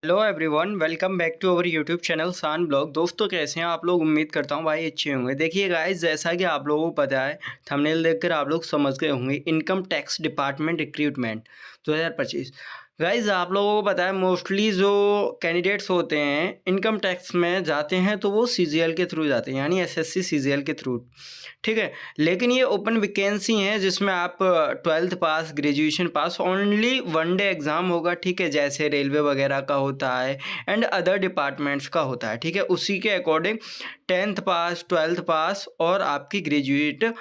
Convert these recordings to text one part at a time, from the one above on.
Hello everyone, welcome back to our YouTube channel Saan blog. दोस्तों, कैसे हैं आप लोग? उम्मीद करता हूँ भाई अच्छे होंगे। देखिए गाइस, जैसा कि आप लोगों को पता है, थंबनेल देखकर आप लोग समझ गए होंगे, income tax department recruitment 2025। Guys, आप लोगों को पता है मोस्टली जो कैंडिडेट्स होते हैं इनकम टैक्स में जाते हैं तो वो सीजीएल के थ्रू जाते हैं, यानी एसएससी सीजीएल के थ्रू। ठीक है, लेकिन ये ओपन वैकेंसी है जिसमें आप 12th pass, graduation pass, only one day exam होगा। ठीक है, जैसे रेलवे वगैरह का होता है एंड अदर डिपार्टमेंट्स का होता है। ठीक है, उसी के अकॉर्डिंग 10th पास, 12th पास और आपकी ग्रेजुएट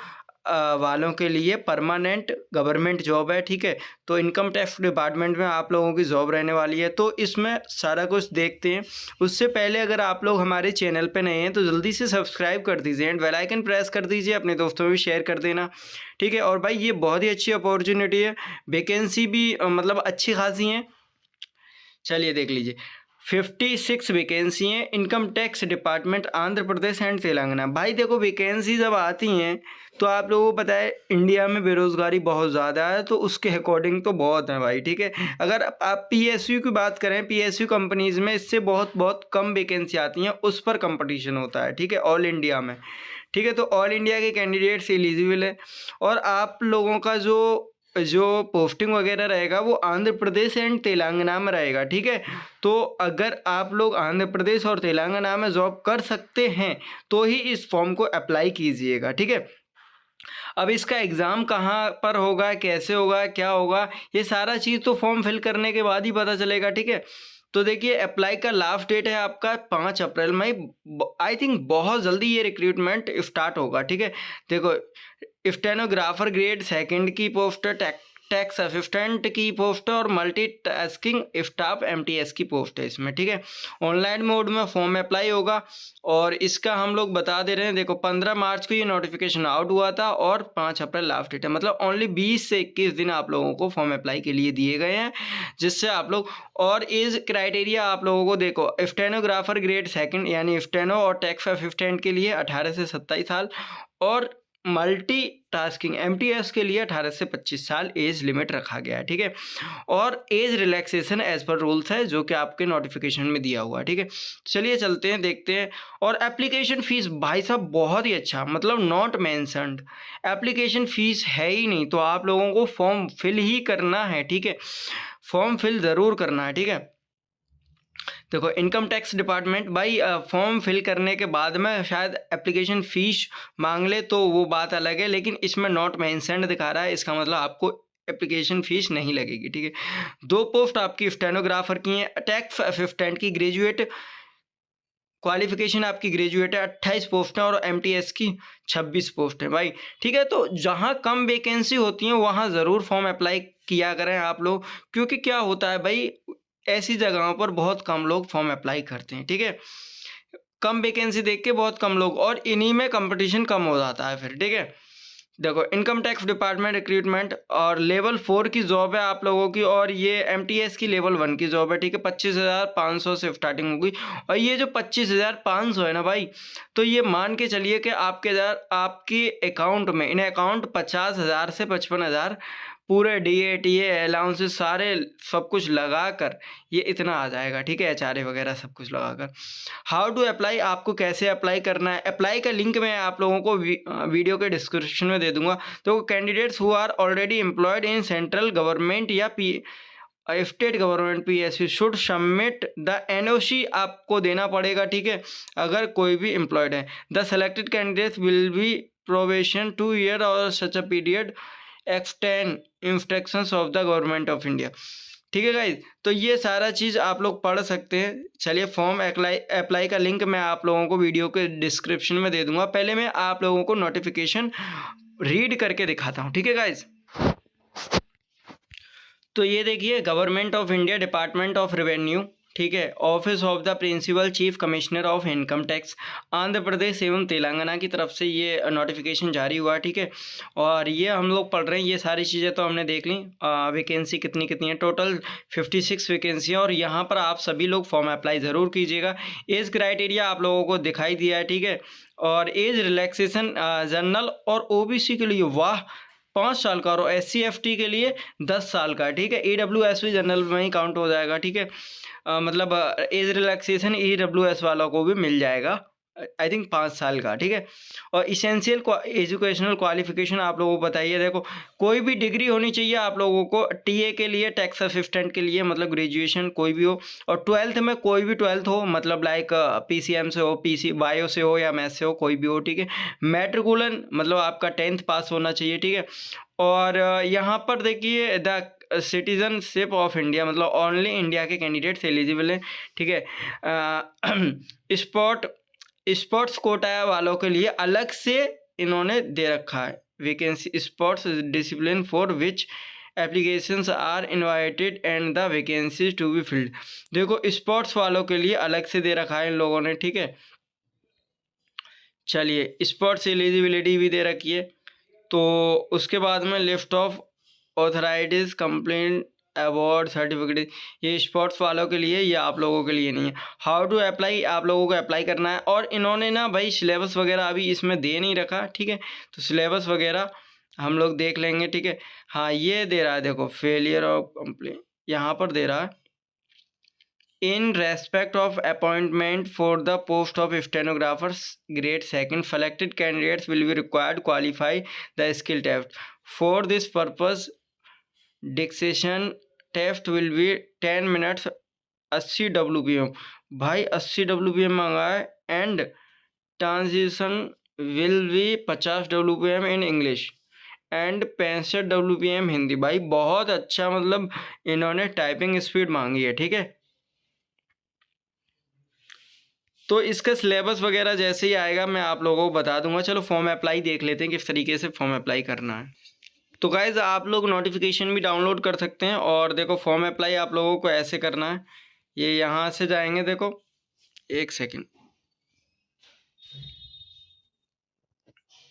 वालों के लिए परमानेंट गवर्नमेंट जॉब है। ठीक है, तो इनकम टैक्स डिपार्टमेंट में आप लोगों की जॉब रहने वाली है। तो इसमें सारा कुछ देखते हैं। उससे पहले अगर आप लोग हमारे चैनल पे नए हैं तो जल्दी से सब्सक्राइब कर दीजिए एंड बेल आइकन प्रेस कर दीजिए, अपने दोस्तों में भी शेयर कर देना। ठीक है, और भाई ये बहुत ही अच्छी अपॉर्चुनिटी है, वैकेंसी भी मतलब अच्छी खासी हैं। चलिए देख लीजिए, 56 वैकेंसी हैं, income tax department Andhra Pradesh and Telangana. भाई देखो, वैकेंसी जब आती हैं तो आप लोगों को पता है इंडिया में बेरोज़गारी बहुत ज़्यादा है, तो उसके अकॉर्डिंग तो बहुत है भाई। ठीक है, अगर आप पीएसयू की बात करें, पीएसयू कंपनीज़ में इससे बहुत बहुत कम वैकेंसी आती हैं, उस पर कंपटीशन होता है। ठीक है, ऑल इंडिया में। ठीक है, तो ऑल इंडिया के कैंडिडेट्स एलिजिबल है। और आप लोगों का जो जो पोस्टिंग वगैरह रहेगा वो आंध्र प्रदेश एंड तेलंगाना में रहेगा। ठीक है, तो अगर आप लोग आंध्र प्रदेश और तेलंगाना में जॉब कर सकते हैं तो ही इस फॉर्म को अप्लाई कीजिएगा। ठीक है, अब इसका एग्ज़ाम कहाँ पर होगा, कैसे होगा, क्या होगा, ये सारा चीज़ तो फॉर्म फिल करने के बाद ही पता चलेगा। ठीक है, तो देखिए, अप्लाई का लास्ट डेट है आपका 5 अप्रैल में। आई थिंक बहुत जल्दी ये रिक्रूटमेंट स्टार्ट होगा। ठीक है, देखो, स्टेनोग्राफर ग्रेड सेकंड की पोस्ट है, टैक्स असिस्टेंट की पोस्ट है और मल्टीटास्किंग स्टाफ एमटीएस की पोस्ट है इसमें। ठीक है, ऑनलाइन मोड में फॉर्म अप्लाई होगा और इसका हम लोग बता दे रहे हैं। देखो, 15 मार्च को ये नोटिफिकेशन आउट हुआ था और 5 अप्रैल लास्ट डेट है, मतलब ओनली 20 से 21 दिन आप लोगों को फॉर्म अप्लाई के लिए दिए गए हैं, जिससे आप लोग। और एज क्राइटेरिया आप लोगों को देखो, स्टेनोग्राफर ग्रेड सेकंड यानी स्टेनो और टैक्स असिस्टेंट के लिए 18 से 27 साल और मल्टी टास्किंग एमटीएस के लिए 18 से 25 साल एज लिमिट रखा गया है। ठीक है, और age relaxation as per rules है जो कि आपके नोटिफिकेशन में दिया हुआ है। ठीक है, चलिए चलते हैं, देखते हैं। और एप्लीकेशन फ़ीस भाई साहब बहुत ही अच्छा, मतलब नॉट मेंशन्ड, एप्लीकेशन फ़ीस है ही नहीं, तो आप लोगों को फॉर्म फिल ही करना है। ठीक है, फॉर्म फिल ज़रूर करना है। ठीक है, देखो, इनकम टैक्स डिपार्टमेंट भाई फॉर्म फिल करने के बाद में शायद एप्लीकेशन फ़ीस मांग ले तो वो बात अलग है, लेकिन इसमें नॉट मेंशन्ड दिखा रहा है, इसका मतलब आपको एप्लीकेशन फ़ीस नहीं लगेगी। ठीक है, 2 पोस्ट आपकी स्टेनोग्राफर की हैं, टैक्स असिस्टेंट की ग्रेजुएट क्वालिफिकेशन आपकी ग्रेजुएट है, 28 पोस्ट हैं और एमटीएस की 26 पोस्ट है भाई। ठीक है, तो जहाँ कम वैकेंसी होती हैं वहाँ ज़रूर फॉर्म अप्लाई किया करें आप लोग, क्योंकि क्या होता है भाई, ऐसी जगहों पर बहुत कम लोग फॉर्म अप्लाई करते हैं। ठीक है, कम वैकेंसी देख के बहुत कम लोग, और इन्हीं में कंपटीशन कम हो जाता है फिर। ठीक है, देखो, इनकम टैक्स डिपार्टमेंट रिक्रूटमेंट और लेवल 4 की जॉब है आप लोगों की, और ये एमटीएस की लेवल 1 की जॉब है। ठीक है, 25,500 से स्टार्टिंग होगी। और ये जो 25,500 है ना भाई, तो ये मान के चलिए कि आपके अकाउंट में, इन अकाउंट 50,000 से 55,000 पूरे डीए अलाउंसेस सारे सब कुछ लगाकर ये इतना आ जाएगा। ठीक है, एचआरए वगैरह सब कुछ लगाकर। हाउ टू अप्लाई, आपको कैसे अप्लाई करना है, अप्लाई का लिंक मैं आप लोगों को वीडियो के डिस्क्रिप्शन में दे दूंगा। तो candidates who are already employed in central government या state government PSU should submit the NOC आपको देना पड़ेगा। ठीक है, अगर कोई भी एम्प्लॉयड है, the selected candidates will be probation 2 year और such a period extend instructions of the government of India. ठीक है गाइज, तो ये सारा चीज़ आप लोग पढ़ सकते हैं। चलिए, फॉर्म अप्लाई का लिंक मैं आप लोगों को वीडियो के डिस्क्रिप्शन में दे दूंगा। पहले मैं आप लोगों को नोटिफिकेशन रीड करके दिखाता हूँ। ठीक है गाइज, तो ये देखिए, government of India, department of revenue, ठीक है, office of the principal chief commissioner of income tax, Andhra Pradesh एवं तेलंगाना की तरफ से ये नोटिफिकेशन जारी हुआ। ठीक है, और ये हम लोग पढ़ रहे हैं, ये सारी चीज़ें तो हमने देख ली। वैकेंसी कितनी कितनी है, टोटल 56 वैकेंसी है, और यहाँ पर आप सभी लोग फॉर्म अप्लाई ज़रूर कीजिएगा। एज क्राइटेरिया आप लोगों को दिखाई दिया है। ठीक है, और एज रिलैक्सेशन जनरल और ओबीसी के लिए, वाह, 5 साल का, और SC/FT के लिए 10 साल का, ठीक है। EWS भी जनरल में ही काउंट हो जाएगा, ठीक है। मतलब एज रिलैक्सेशन EWS वालों को भी मिल जाएगा, आई थिंक 5 साल का, ठीक है। और इसेंशियल एजुकेशनल क्वालिफिकेशन आप लोगों को बताइए, देखो कोई भी डिग्री होनी चाहिए आप लोगों को टीए के लिए, टैक्स असिस्टेंट के लिए, मतलब ग्रेजुएशन कोई भी हो, और 12th में कोई भी 12th हो, मतलब लाइक PCM से हो, PC बायो से हो या मैथ से हो, कोई भी हो, ठीक है। मैट्रिकुलन मतलब आपका 10th पास होना चाहिए, ठीक है। और यहाँ पर देखिए द सिटीजनशिप ऑफ इंडिया, मतलब ओनली इंडिया के कैंडिडेट्स एलिजिबल हैं, ठीक है। स्पोर्ट्स कोटा वालों के लिए अलग से इन्होंने दे रखा है vacancy, sports discipline for which applications are invited and the vacancies to be filled. देखो स्पोर्ट्स वालों के लिए अलग से दे रखा है इन लोगों ने, ठीक है। चलिए स्पोर्ट्स एलिजिबिलिटी भी दे रखी है। तो उसके बाद में list of authorities complaint award certificate, ये स्पोर्ट्स वालों के लिए, ये आप लोगों के लिए नहीं है। हाउ टू अप्लाई, आप लोगों को अप्लाई करना है। और इन्होंने ना भाई सिलेबस वगैरह अभी इसमें दे नहीं रखा, ठीक है। तो सिलेबस वगैरह हम लोग देख लेंगे, ठीक है। हाँ ये दे रहा है, देखो फेलियर ऑफ कंप्लेंट यहाँ पर दे रहा है। In respect of appointment for the post of stenographers grade 2, selected candidates will be required to qualify the skill test. For this purpose, diction test will be 10 minutes, 80 WPM। भाई 80 WPM मांगा है, and transition will be 50 WPM in English and 65 WPM Hindi. भाई बहुत अच्छा, मतलब इन्होंने typing speed मांगी है, ठीक है। तो इसका सिलेबस वगैरह जैसे ही आएगा मैं आप लोगों को बता दूंगा। चलो फॉर्म अप्लाई देख लेते हैं किस तरीके से फॉर्म अप्लाई करना है। तो गाइज आप लोग नोटिफिकेशन भी डाउनलोड कर सकते हैं, और देखो फॉर्म अप्लाई आप लोगों को ऐसे करना है, ये यहाँ से जाएंगे, देखो एक सेकेंड,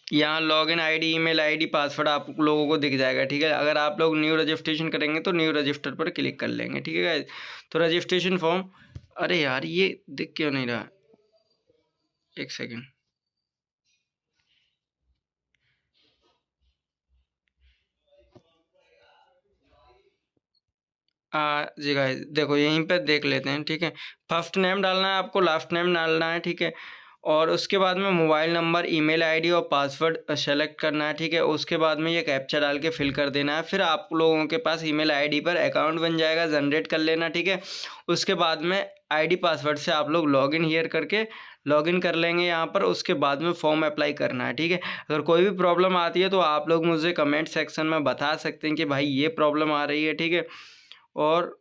यहाँ login ID, email ID, password आप लोगों को दिख जाएगा, ठीक है। अगर आप लोग न्यू रजिस्ट्रेशन करेंगे तो न्यू रजिस्टर पर क्लिक कर लेंगे, ठीक है गाइज। तो रजिस्ट्रेशन फॉर्म, अरे यार ये दिख क्यों नहीं रहा, एक सेकेंड। जी गाइस देखो यहीं पे देख लेते हैं, ठीक है। फर्स्ट नेम डालना है आपको, लास्ट नेम डालना है, ठीक है। और उसके बाद में मोबाइल नंबर, ईमेल आईडी और पासवर्ड सेलेक्ट करना है, ठीक है। उसके बाद में ये कैप्चा डाल के फिल कर देना है। फिर आप लोगों के पास ईमेल आईडी पर अकाउंट बन जाएगा, जनरेट कर लेना, ठीक है। उसके बाद में आईडी पासवर्ड से आप लोग लॉगिन हियर करके लॉगिन कर लेंगे यहाँ पर। उसके बाद में फॉर्म अप्लाई करना है, ठीक है। अगर कोई भी प्रॉब्लम आती है तो आप लोग मुझे कमेंट सेक्शन में बता सकते हैं कि भाई ये प्रॉब्लम आ रही है, ठीक है। और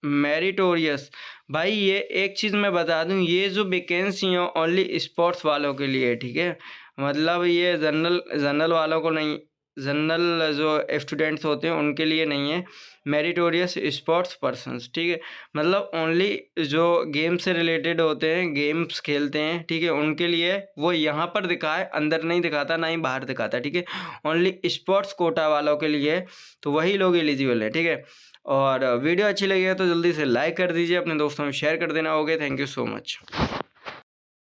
मेरिटोरियस, भाई ये एक चीज़ मैं बता दूं, ये जो वैकेंसी है ओनली स्पोर्ट्स वालों के लिए है, ठीक है। मतलब ये जनरल वालों को नहीं, जनरल जो स्टूडेंट्स होते हैं उनके लिए नहीं है। मेरिटोरियस स्पोर्ट्स पर्सन्स, ठीक है। मतलब ओनली जो गेम से रिलेटेड होते हैं, गेम्स खेलते हैं, ठीक है, उनके लिए वो यहाँ पर दिखा है, अंदर नहीं दिखाता ना ही बाहर दिखाता, ठीक है। ओनली स्पोर्ट्स कोटा वालों के लिए, तो वही लोग एलिजिबल है, ठीक है। और वीडियो अच्छी लगी है तो जल्दी से लाइक कर दीजिए, अपने दोस्तों में शेयर कर देना। Okay, thank you so much.